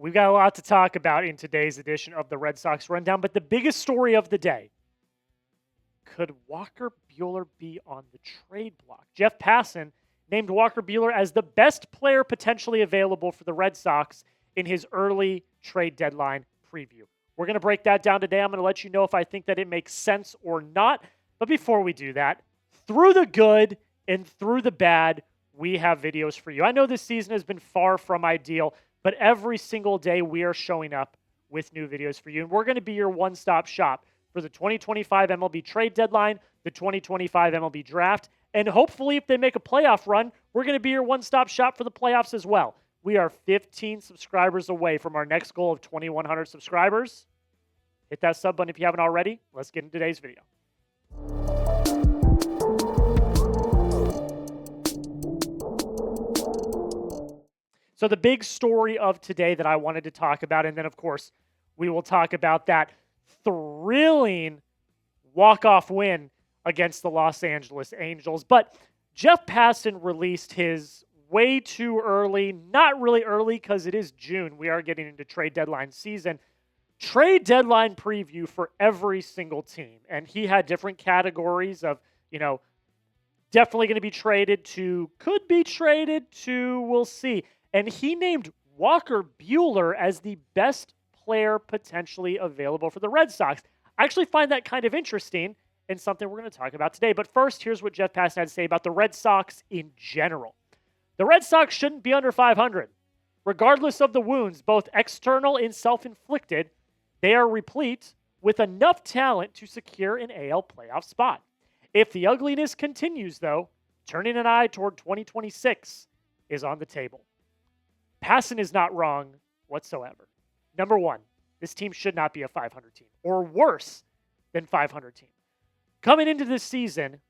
We've got a lot to talk about in today's edition of the Red Sox Rundown, but the biggest story of the day, could Walker Buehler be on the trade block? Jeff Passan named Walker Buehler as the best player potentially available for the Red Sox in his early trade deadline preview. We're going to break that down today. I'm going to let you know if I think that it makes sense or not. But before we do that, through the good and through the bad, we have videos for you. I know this season has been far from ideal, but every single day we are showing up with new videos for you. And we're going to be your one-stop shop for the 2025 MLB Trade Deadline, the 2025 MLB Draft, and hopefully if they make a playoff run, we're going to be your one-stop shop for the playoffs as well. We are 15 subscribers away from our next goal of 2,100 subscribers. Hit that sub button if you haven't already. Let's get into today's video. So the big story of today that I wanted to talk about, and then, of course, we will talk about that thrilling walk-off win against the Los Angeles Angels. But Jeff Passan released his way too early, not really early because it is June. We are getting into trade deadline season. Trade deadline preview for every single team. And he had different categories of, definitely going to be traded to, could be traded to, we'll see. And he named Walker Buehler as the best player potentially available for the Red Sox. I actually find that kind of interesting and something we're going to talk about today. But first, here's what Jeff Passan had to say about the Red Sox in general. The Red Sox shouldn't be under 500. Regardless of the wounds, both external and self-inflicted, they are replete with enough talent to secure an AL playoff spot. If the ugliness continues, though, turning an eye toward 2026 is on the table. Passan is not wrong whatsoever. Number one, this team should not be a 500 team, or worse than 500 team. Coming into this season,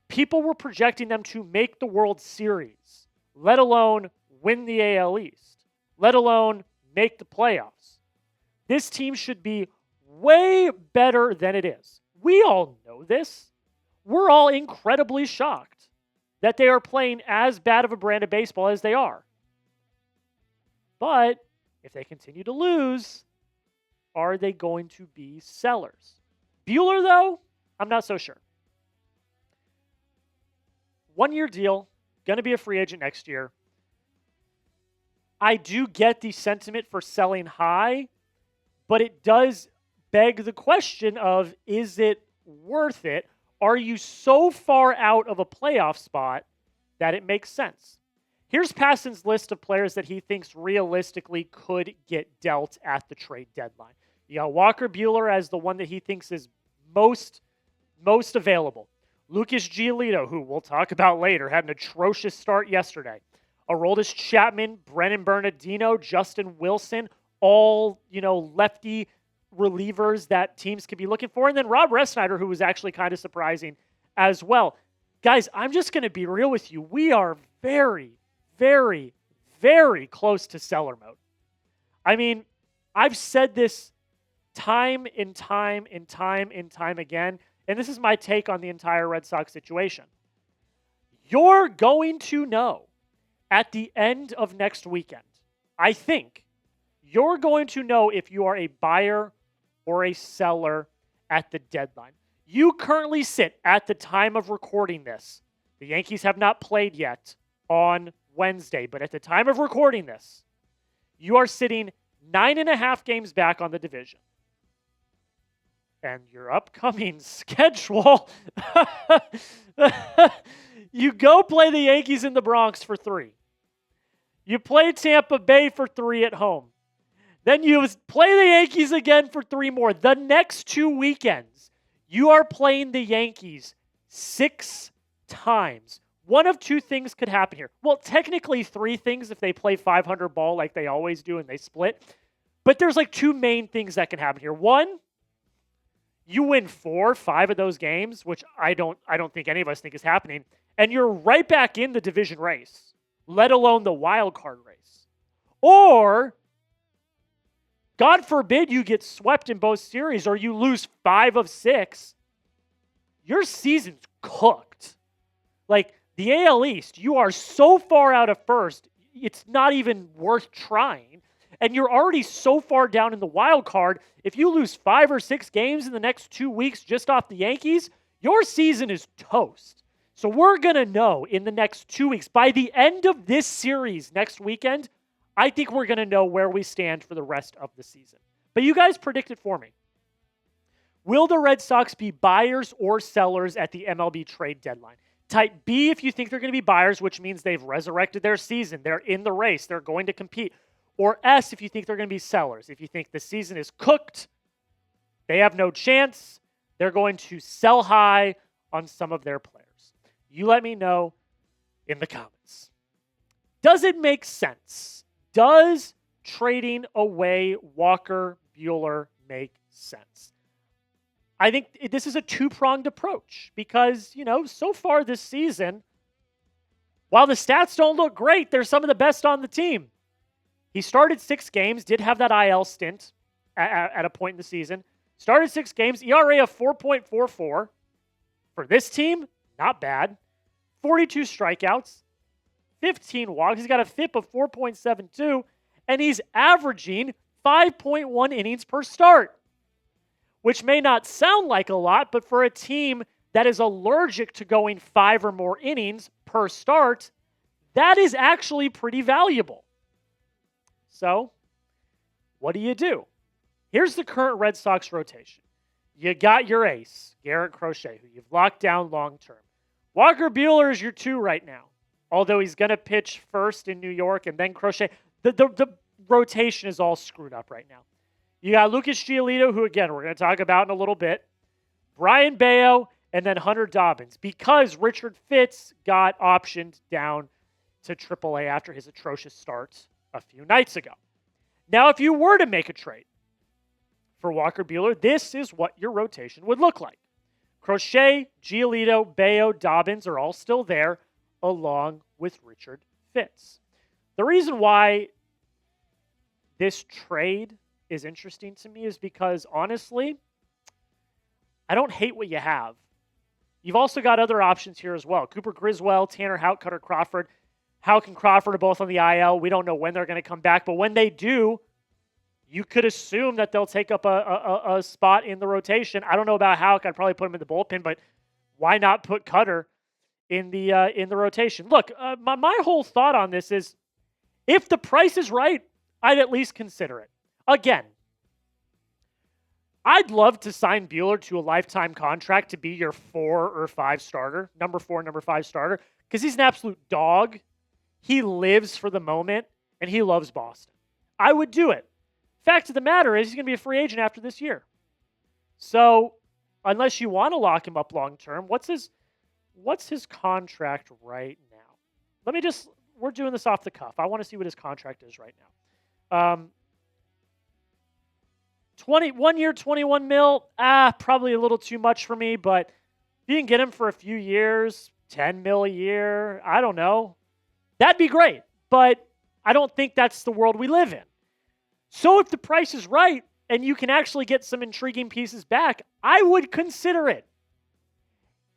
people were projecting them to make the World Series, let alone win the AL East, let alone make the playoffs. This team should be way better than it is. We all know this. We're all incredibly shocked that they are playing as bad of a brand of baseball as they are. But if they continue to lose, are they going to be sellers? Buehler, though, I'm not so sure. 1-year deal, going to be a free agent next year. I do get the sentiment for selling high, but it does beg the question of, is it worth it? Are you so far out of a playoff spot that it makes sense? Here's Passan's list of players that he thinks realistically could get dealt at the trade deadline. You got Walker Buehler as the one that he thinks is most available. Lucas Giolito, who we'll talk about later, had an atrocious start yesterday. Aroldis Chapman, Brennan Bernardino, Justin Wilson, all, lefty relievers that teams could be looking for. And then Rob Refsnyder, who was actually kind of surprising as well. Guys, I'm just going to be real with you. We are very, very, very close to seller mode. I mean, I've said this time and time again, and this is my take on the entire Red Sox situation. You're going to know at the end of next weekend, I think, you're going to know if you are a buyer or a seller at the deadline. You currently sit at the time of recording this. The Yankees have not played yet on Wednesday, but at the time of recording this, you are sitting 9.5 games back on the division. And your upcoming schedule, you go play the Yankees in the Bronx for 3. You play Tampa Bay for 3 at home. Then you play the Yankees again for 3 more. The next 2 weekends, you are playing the Yankees 6 times. One of 2 things could happen here. Well, technically 3 things if they play 500 ball like they always do and they split. But there's 2 main things that can happen here. One, you win 4, 5 of those games, which I don't think any of us think is happening, and you're right back in the division race, let alone the wild card race. Or, God forbid you get swept in both series or you lose 5 of 6, your season's cooked. The AL East, you are so far out of first, it's not even worth trying. and you're already so far down in the wild card, if you lose 5 or 6 games in the next 2 weeks just off the Yankees, your season is toast. So we're going to know in the next 2 weeks. By the end of this series next weekend, I think we're going to know where we stand for the rest of the season. But you guys predict it for me. Will the Red Sox be buyers or sellers at the MLB trade deadline? Type B if you think they're going to be buyers, which means they've resurrected their season. They're in the race. They're going to compete. Or S if you think they're going to be sellers. If you think the season is cooked, they have no chance, they're going to sell high on some of their players. You let me know in the comments. Does it make sense? Does trading away Walker Buehler make sense? I think this is a two-pronged approach because, so far this season, while the stats don't look great, they're some of the best on the team. He started 6 games, did have that IL stint at a point in the season. Started 6 games, ERA of 4.44. For this team, not bad. 42 strikeouts, 15 walks. He's got a FIP of 4.72, and he's averaging 5.1 innings per start, which may not sound like a lot, but for a team that is allergic to going 5 or more innings per start, that is actually pretty valuable. So, what do? Here's the current Red Sox rotation. You got your ace, Garrett Crochet, who you've locked down long-term. Walker Buehler is your 2 right now, although he's going to pitch first in New York and then Crochet. The rotation is all screwed up right now. You got Lucas Giolito, who, again, we're going to talk about in a little bit. Brian Bayo, and then Hunter Dobbins, because Richard Fitz got optioned down to AAA after his atrocious start a few nights ago. Now, if you were to make a trade for Walker Buehler, this is what your rotation would look like. Crochet, Giolito, Bayo, Dobbins are all still there, along with Richard Fitz. The reason why this trade is interesting to me is because, honestly, I don't hate what you have. You've also got other options here as well. Cooper Griswold, Tanner Houck, Cutter Crawford. Houck and Crawford are both on the IL. We don't know when they're going to come back, but when they do, you could assume that they'll take up a spot in the rotation. I don't know about Houck. I'd probably put him in the bullpen, but why not put Cutter in the rotation? Look, my whole thought on this is if the price is right, I'd at least consider it. Again, I'd love to sign Buehler to a lifetime contract to be your 4 or 5 starter, number 4, number 5 starter, because he's an absolute dog. He lives for the moment, and he loves Boston. I would do it. Fact of the matter is he's going to be a free agent after this year. So unless you want to lock him up long term, what's his contract right now? We're doing this off the cuff. I want to see what his contract is right now. 1 year, $21 million, probably a little too much for me, but if you can get him for a few years, $10 million a year, I don't know. That'd be great, but I don't think that's the world we live in. So if the price is right and you can actually get some intriguing pieces back, I would consider it.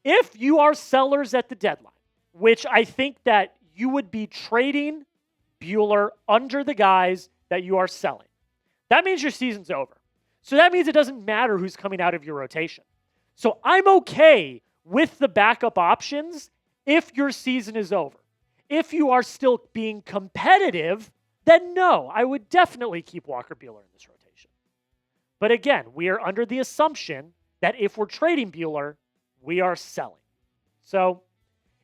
If you are sellers at the deadline, which I think that you would be trading Buehler under the guise that you are selling, that means your season's over. So that means it doesn't matter who's coming out of your rotation. So I'm okay with the backup options if your season is over. If you are still being competitive, then no, I would definitely keep Walker Buehler in this rotation. But again, we are under the assumption that if we're trading Buehler, we are selling. So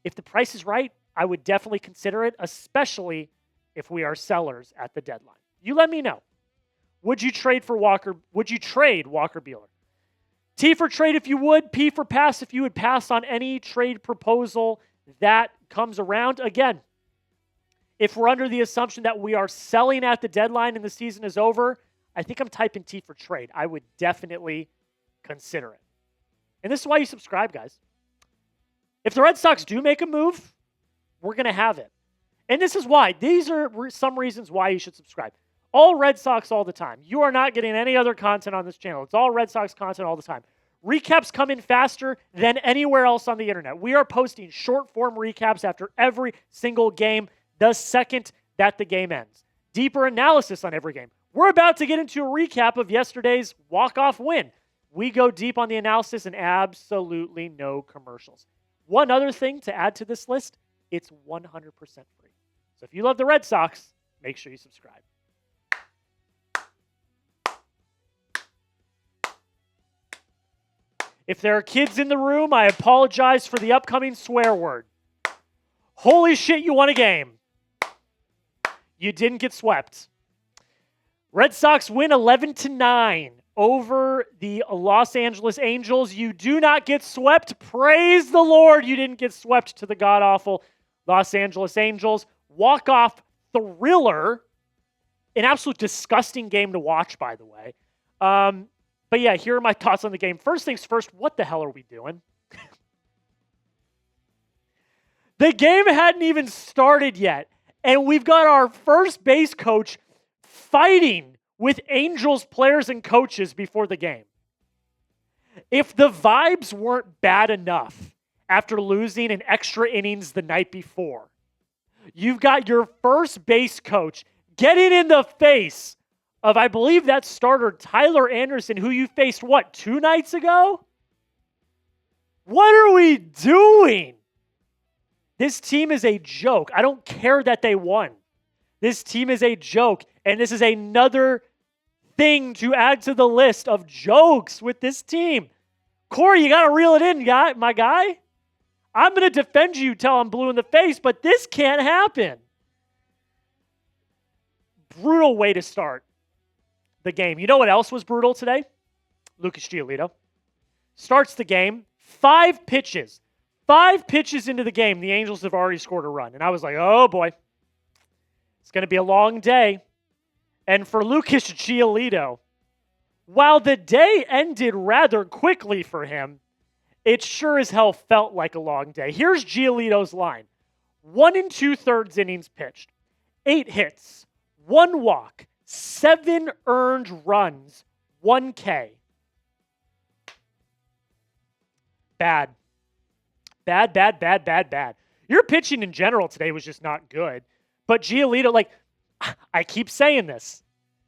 if the price is right, I would definitely consider it, especially if we are sellers at the deadline. You let me know. Would you trade Walker Buehler? T for trade if you would, P for pass if you would pass on any trade proposal that comes around. Again, if we're under the assumption that we are selling at the deadline and the season is over, I think I'm typing T for trade. I would definitely consider it. And this is why you subscribe, guys. If the Red Sox do make a move, we're going to have it. And this is why. These are some reasons why you should subscribe. All Red Sox all the time. You are not getting any other content on this channel. It's all Red Sox content all the time. Recaps come in faster than anywhere else on the internet. We are posting short-form recaps after every single game the second that the game ends. deeper analysis on every game. We're about to get into a recap of yesterday's walk-off win. We go deep on the analysis and absolutely no commercials. One other thing to add to this list, it's 100% free. So if you love the Red Sox, make sure you subscribe. If there are kids in the room, I apologize for the upcoming swear word. Holy shit, you won a game. You didn't get swept. Red Sox win 11-9 over the Los Angeles Angels. You do not get swept. Praise the Lord, you didn't get swept to the god-awful Los Angeles Angels. Walk-off thriller. An absolute disgusting game to watch, by the way. But yeah, here are my thoughts on the game. First things first, what the hell are we doing? The game hadn't even started yet, and we've got our first base coach fighting with Angels players and coaches before the game. If the vibes weren't bad enough after losing an extra innings the night before, you've got your first base coach getting in the face of, I believe, that starter, Tyler Anderson, who you faced, 2 nights ago? What are we doing? This team is a joke. I don't care that they won. This team is a joke, and this is another thing to add to the list of jokes with this team. Corey, you got to reel it in, my guy. I'm going to defend you till I'm blue in the face, but this can't happen. Brutal way to start the game. You know what else was brutal today? Lucas Giolito starts the game, 5 pitches. 5 pitches into the game, the Angels have already scored a run. And I was like, oh boy, it's going to be a long day. And for Lucas Giolito, while the day ended rather quickly for him, it sure as hell felt like a long day. Here's Giolito's line. 1 2/3 innings pitched, 8 hits, 1 walk, 7 earned runs, 1 K. Bad. Bad. Your pitching in general today was just not good. But Giolito, I keep saying this.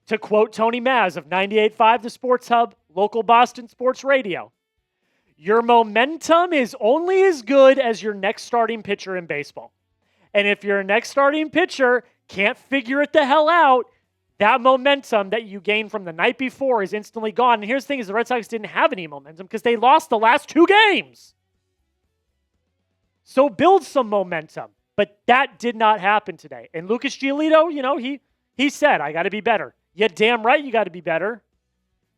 To quote Tony Maz of 98.5 The Sports Hub, local Boston sports radio, your momentum is only as good as your next starting pitcher in baseball. And if your next starting pitcher can't figure it the hell out, that momentum that you gained from the night before is instantly gone. And here's the thing is the Red Sox didn't have any momentum because they lost the last 2 games. So build some momentum. But that did not happen today. And Lucas Giolito, he said, I got to be better. Yeah, damn right you got to be better.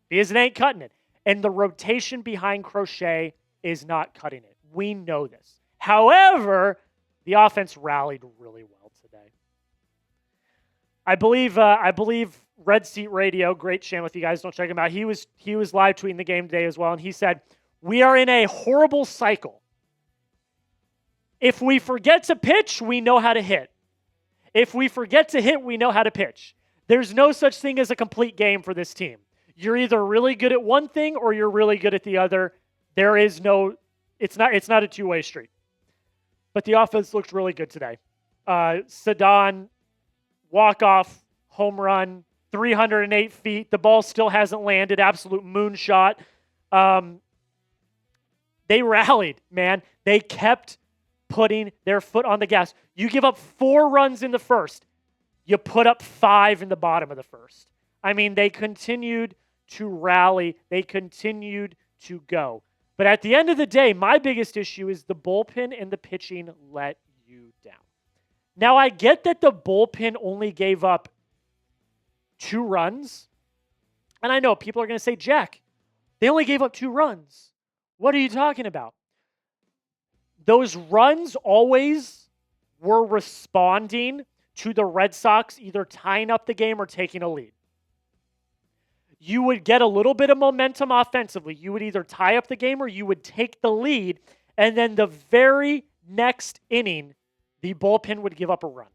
Because it ain't cutting it. And the rotation behind Crochet is not cutting it. We know this. However, the offense rallied really well today. I believe Red Seat Radio, great channel if you guys don't check him out. He was live tweeting the game today as well, and he said, we are in a horrible cycle. If we forget to pitch, we know how to hit. If we forget to hit, we know how to pitch. There's no such thing as a complete game for this team. You're either really good at one thing or you're really good at the other. It's not a two-way street. But the offense looked really good today. Sadan, walk-off, home run, 308 feet. The ball still hasn't landed. Absolute moonshot. They rallied, man. They kept putting their foot on the gas. You give up 4 runs in the first. You put up 5 in the bottom of the first. I mean, they continued to rally. They continued to go. But at the end of the day, my biggest issue is the bullpen and the pitching let you down. Now, I get that the bullpen only gave up 2 runs. And I know people are going to say, Jack, they only gave up 2 runs. What are you talking about? Those runs always were responding to the Red Sox either tying up the game or taking a lead. You would get a little bit of momentum offensively. You would either tie up the game or you would take the lead, and then the very next inning, the bullpen would give up a run.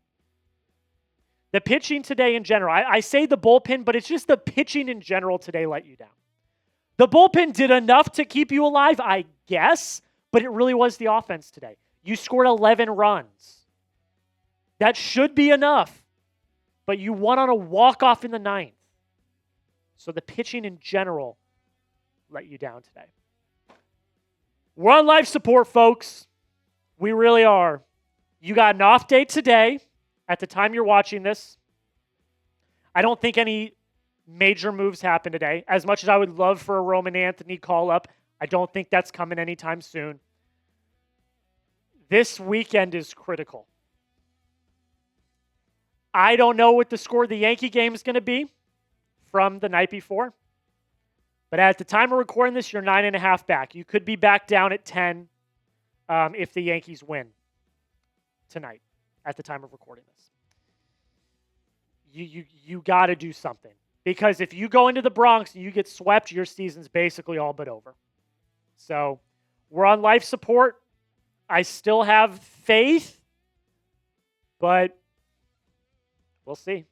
The pitching today in general, I say the bullpen, but it's just the pitching in general today let you down. The bullpen did enough to keep you alive, I guess, but it really was the offense today. You scored 11 runs. That should be enough. but you won on a walk-off in the ninth. So the pitching in general let you down today. We're on life support, folks. We really are. You got an off day today at the time you're watching this. I don't think any major moves happen today. As much as I would love for a Roman Anthony call-up, I don't think that's coming anytime soon. This weekend is critical. I don't know what the score of the Yankee game is going to be from the night before. But at the time of recording this, you're 9.5 back. You could be back down at 10 if the Yankees win tonight at the time of recording this. You got to do something. Because if you go into the Bronx and you get swept, your season's basically all but over. So we're on life support. I still have faith, but we'll see.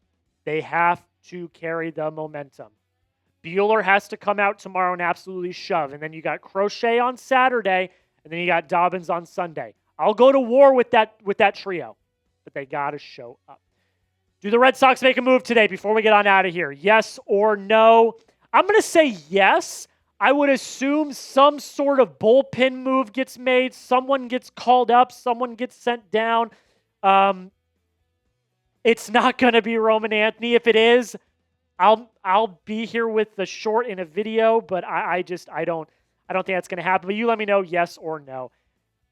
They have to carry the momentum. Buehler has to come out tomorrow and absolutely shove. And then you got Crochet on Saturday, and then you got Dobbins on Sunday. I'll go to war with that trio, but they got to show up. Do the Red Sox make a move today before we get on out of here? Yes or no? I'm going to say yes. I would assume some sort of bullpen move gets made. Someone gets called up. Someone gets sent down. It's not going to be Roman Anthony. If it is, I'll be here with the short in a video, but I don't think that's going to happen. But you let me know yes or no,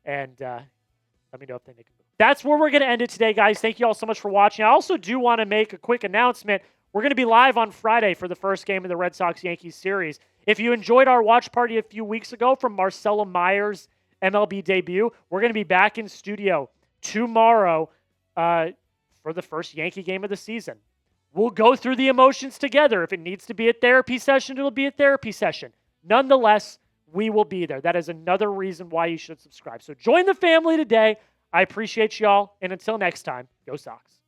and let me know if they make a move. That's where we're going to end it today, guys. Thank you all so much for watching. I also do want to make a quick announcement. We're going to be live on Friday for the first game of the Red Sox-Yankees series. If you enjoyed our watch party a few weeks ago from Marcelo Meyer's MLB debut, we're going to be back in studio tomorrow for the first Yankee game of the season. We'll go through the emotions together. If it needs to be a therapy session, it'll be a therapy session. Nonetheless, we will be there. That is another reason why you should subscribe. So join the family today. I appreciate y'all. And until next time, go Sox.